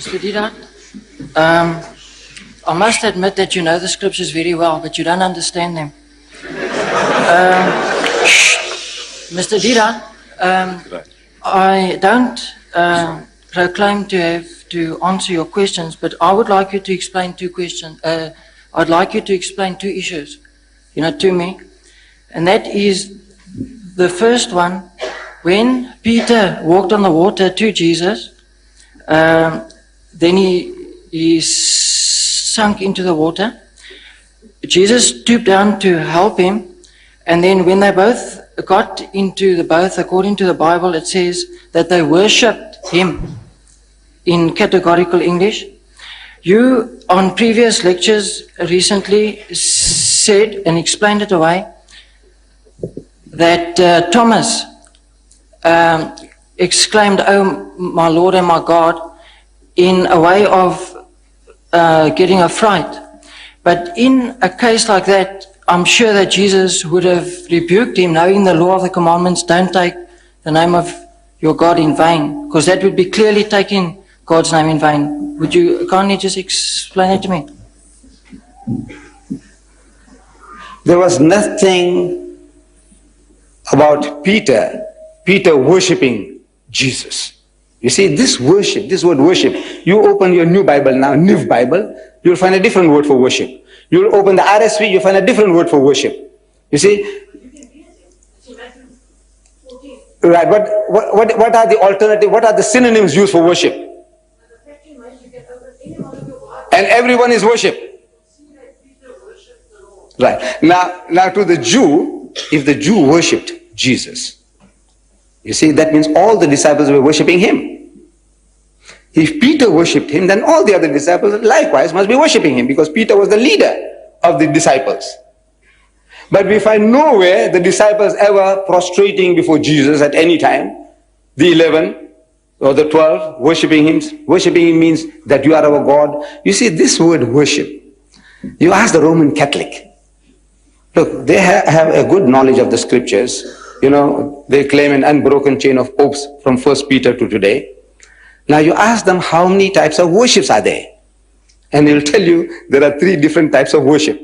Mr. Deedat, I must admit that you know the scriptures very well, but you don't understand them. Mr. Deedat, I don't proclaim to have to answer your questions, but I would like you to explain two questions. I'd like you to explain two issues, to me. And that is the first one, when Peter walked on the water to Jesus, then he sunk into the water. Jesus stooped down to help him, and then when they both got into the boat, according to the Bible, it says that they worshipped him in categorical English. You, on previous lectures recently, said and explained it away that Thomas exclaimed, "Oh, my Lord and my God," in a way of getting a fright. But in a case like that, I'm sure that Jesus would have rebuked him, knowing the law of the commandments, don't take the name of your God in vain, because that would be clearly taking God's name in vain. Would you kindly just explain it to me? There was nothing about Peter worshipping Jesus. You see, this word worship, you open your new Bible now, New Bible, you'll find a different word for worship. You'll open the RSV, you'll find a different word for worship. You see? Right, but what are the alternative, what are the synonyms used for worship? And everyone is worship. Right. Now to the Jew, if the Jew worshipped Jesus, you see, that means all the disciples were worshipping him. If Peter worshipped him, then all the other disciples likewise must be worshipping him, because Peter was the leader of the disciples. But we find nowhere the disciples ever prostrating before Jesus at any time. The 11 or the 12 worshipping him. Worshipping him means that you are our God. You see, this word worship, you ask the Roman Catholic. Look, they have a good knowledge of the scriptures. They claim an unbroken chain of popes from 1 Peter to today. Now you ask them how many types of worships are there. And they'll tell you there are 3 different types of worship.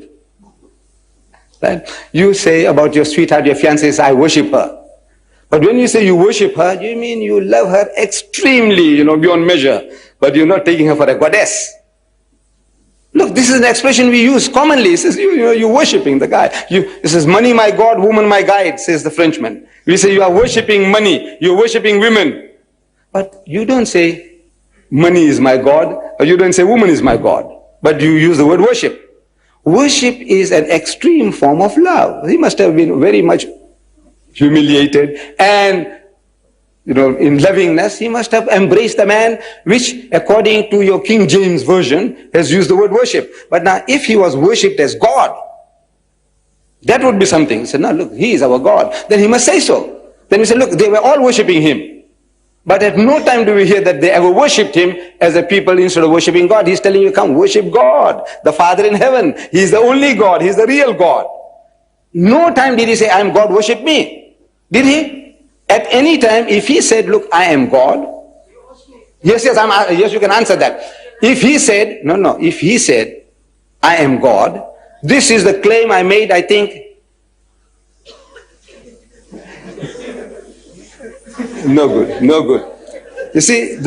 Right? You say about your sweetheart, your fiancée, says, I worship her. But when you say you worship her, you mean you love her extremely, beyond measure. But you're not taking her for a goddess. Look, this is an expression we use commonly. It says, you're worshipping the guy. It says, money my God, woman my guide, says the Frenchman. We say you are worshipping money, you're worshipping women. But you don't say, money is my God, or you don't say, woman is my God. But you use the word worship. Worship is an extreme form of love. He must have been very much humiliated, and in lovingness, he must have embraced the man, which according to your King James Version has used the word worship. But now if he was worshipped as God, that would be something. He said, no, look, he is our God. Then he must say so. Then he said, look, they were all worshipping him. But at no time do we hear that they ever worshipped him as a people instead of worshipping God. He's telling you, come worship God, the Father in heaven. He's the only God. He's the real God. No time did he say, I am God, worship me. Did he? At any time, if he said, look, I am God. Yes, you can answer that. If he said, if he said, I am God, this is the claim I made, I think. No good. You see,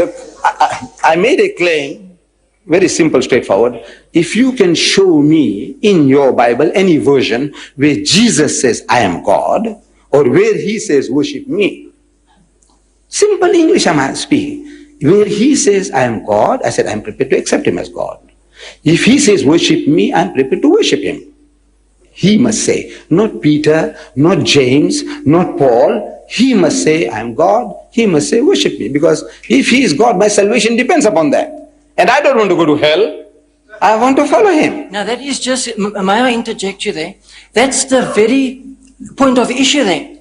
I made a claim, very simple, straightforward. If you can show me in your Bible any version where Jesus says, I am God, or where he says, worship me. Simple English I'm speaking. Where he says, I am God, I said, I'm prepared to accept him as God. If he says, worship me, I'm prepared to worship him. He must say, not Peter, not James, not Paul. He must say, I am God. He must say, worship me. Because if he is God, my salvation depends upon that. And I don't want to go to hell. I want to follow him. Now that is just, may I interject you there? That's the very point of issue there.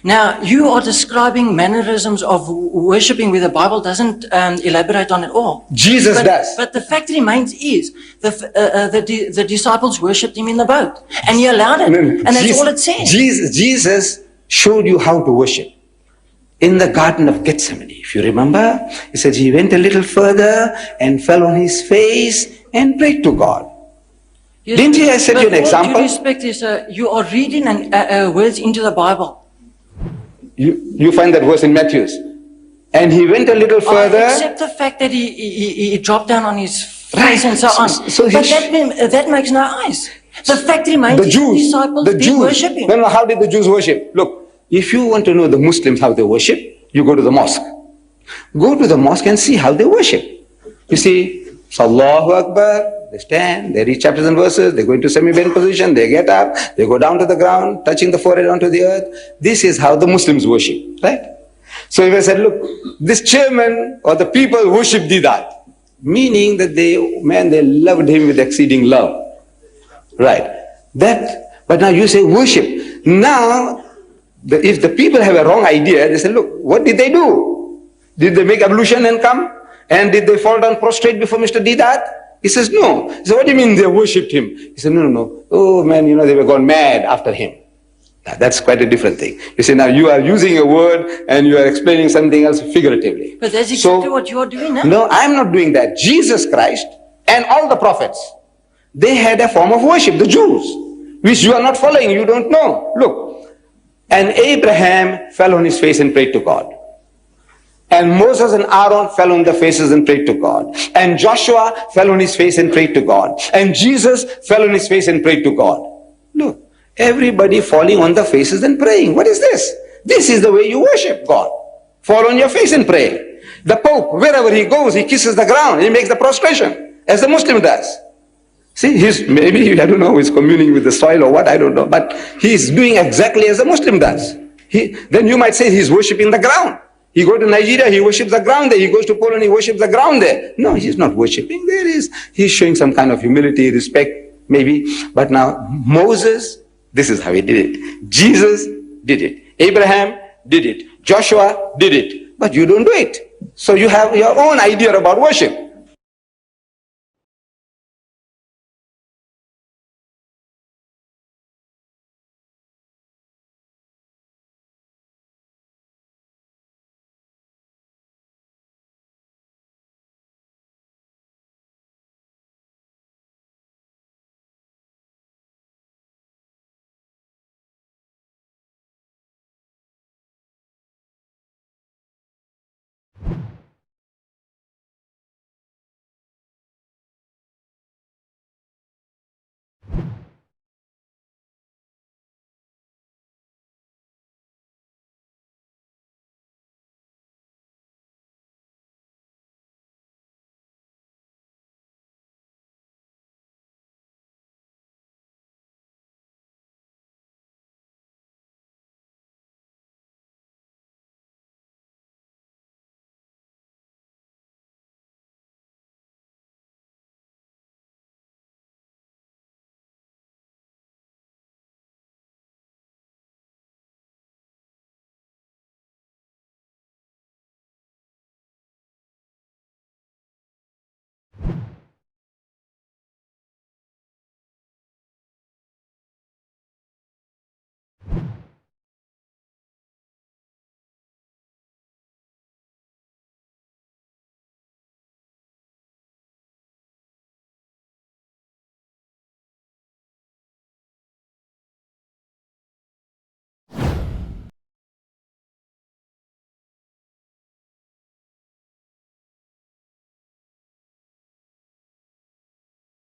Now you are describing mannerisms of worshipping where the Bible doesn't elaborate on it all. Jesus does. But the fact remains is the disciples worshipped him in the boat, and he allowed it, and that's all it says. Jesus showed you how to worship. in the Garden of Gethsemane. If you remember, he said he went a little further and fell on his face and prayed to God. Yes, Didn't he? I set you an example. With respect is, you are reading words into the Bible. You find that verse in Matthew. And he went a little further. Except the fact that he dropped down on his face and so on. So but that makes no eyes. The fact remains the Jews, disciples the did Jews, worship him. No, how did the Jews worship? Look, if you want to know the Muslims how they worship, you go to the mosque. Go to the mosque and see how they worship. You see, Allahu Akbar, they stand, they read chapters and verses, they go into semi-bend position, they get up, they go down to the ground, touching the forehead onto the earth. This is how the Muslims worship, right? So if I said, look, this chairman or the people worship Deedat, meaning that they loved him with exceeding love. Right. But now you say worship. Now, if the people have a wrong idea, they say, look, what did they do? Did they make ablution and come? And did they fall down prostrate before Mr. Deedat? He says, no. He said, what do you mean they worshipped him? He said, no. Oh man, they were gone mad after him. Now, that's quite a different thing. You see, now you are using a word and you are explaining something else figuratively. But that's exactly what you are doing now. No, I'm not doing that. Jesus Christ and all the prophets, they had a form of worship, the Jews, which you are not following, you don't know. Look, and Abraham fell on his face and prayed to God. And Moses and Aaron fell on their faces and prayed to God. And Joshua fell on his face and prayed to God. And Jesus fell on his face and prayed to God. Look, everybody falling on their faces and praying. What is this? This is the way you worship God. Fall on your face and pray. The Pope, wherever he goes, he kisses the ground. He makes the prostration, as the Muslim does. See, maybe, I don't know, he's communing with the soil or what, I don't know. But he's doing exactly as a Muslim does. Then you might say he's worshipping the ground. He goes to Nigeria, he worships the ground there. He goes to Poland, he worships the ground there. No, he's not worshipping. He's showing some kind of humility, respect, maybe. But now, Moses, this is how he did it. Jesus did it. Abraham did it. Joshua did it. But you don't do it. So you have your own idea about worship.